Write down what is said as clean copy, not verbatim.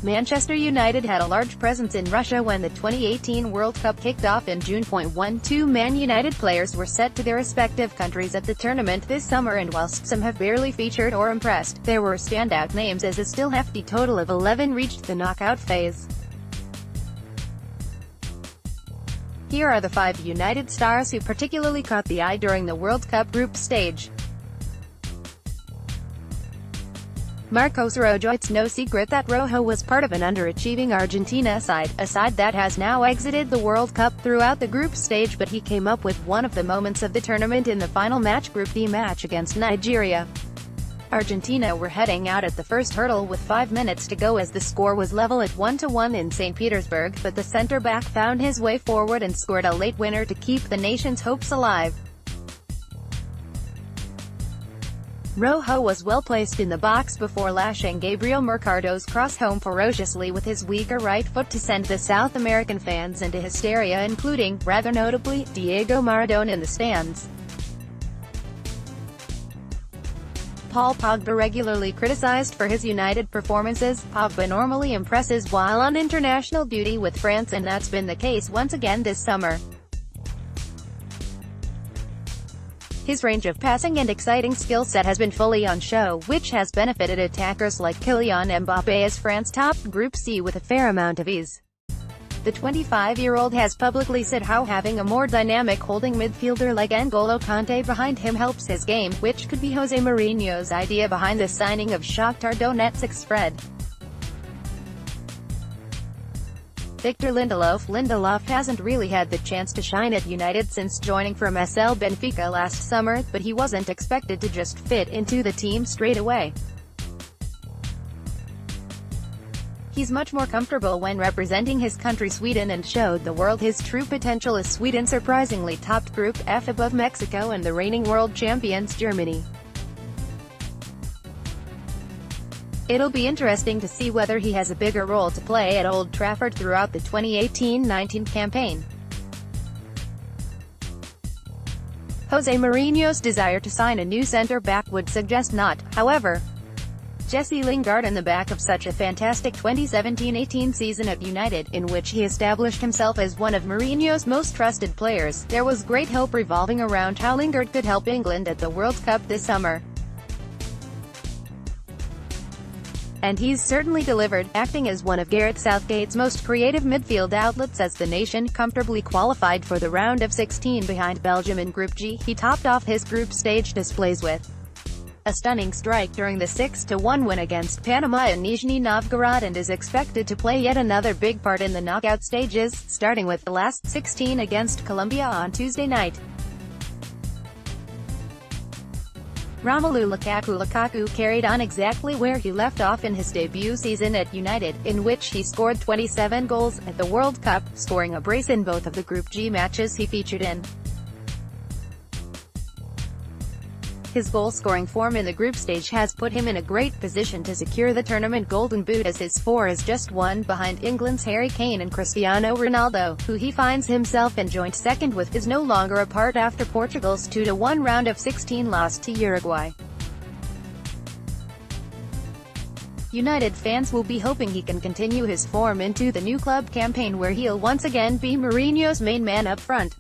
Manchester United had a large presence in Russia when the 2018 World Cup kicked off in June.12 Man United players were set to their respective countries at the tournament this summer, and whilst some have barely featured or impressed, there were standout names as a still-hefty total of 11 reached the knockout phase. Here are the 5 United stars who particularly caught the eye during the World Cup group stage. Marcos Rojo. It's no secret that Rojo was part of an underachieving Argentina side, a side that has now exited the World Cup throughout the group stage, but he came up with one of the moments of the tournament in the final match, Group D match against Nigeria. Argentina were heading out at the first hurdle with 5 minutes to go as the score was level at 1-1 in St. Petersburg, but the centre-back found his way forward and scored a late winner to keep the nation's hopes alive. Rojo was well placed in the box before lashing Gabriel Mercado's cross home ferociously with his weaker right foot to send the South American fans into hysteria, including, rather notably, Diego Maradona in the stands. Paul Pogba. Regularly criticized for his United performances, Pogba normally impresses while on international duty with France, and that's been the case once again this summer. His range of passing and exciting skill set has been fully on show, which has benefited attackers like Kylian Mbappé as France topped Group C with a fair amount of ease. The 25-year-old has publicly said how having a more dynamic holding midfielder like N'Golo Kanté behind him helps his game, which could be Jose Mourinho's idea behind the signing of Shakhtar Donetsk's Fred. Victor Lindelof. Lindelof hasn't really had the chance to shine at United since joining from SL Benfica last summer, but he wasn't expected to just fit into the team straight away. He's much more comfortable when representing his country Sweden and showed the world his true potential as Sweden surprisingly topped Group F above Mexico and the reigning world champions Germany. It'll be interesting to see whether he has a bigger role to play at Old Trafford throughout the 2018-19 campaign. Jose Mourinho's desire to sign a new centre-back would suggest not, however. Jesse Lingard. In the back of such a fantastic 2017-18 season at United, in which he established himself as one of Mourinho's most trusted players, there was great hope revolving around how Lingard could help England at the World Cup this summer. And he's certainly delivered, acting as one of Gareth Southgate's most creative midfield outlets as the nation comfortably qualified for the round of 16 behind Belgium in Group G. He topped off his group stage displays with a stunning strike during the 6-1 win against Panama in Nizhny Novgorod, and is expected to play yet another big part in the knockout stages, starting with the last 16 against Colombia on Tuesday night. Romelu Lukaku. Lukaku carried on exactly where he left off in his debut season at United, in which he scored 27 goals at the World Cup, scoring a brace in both of the Group G matches he featured in. His goal-scoring form in the group stage has put him in a great position to secure the tournament Golden Boot, as his score is just one behind England's Harry Kane and Cristiano Ronaldo, who he finds himself in joint second with, is no longer apart after Portugal's 2-1 round of 16 loss to Uruguay. United fans will be hoping he can continue his form into the new club campaign, where he'll once again be Mourinho's main man up front.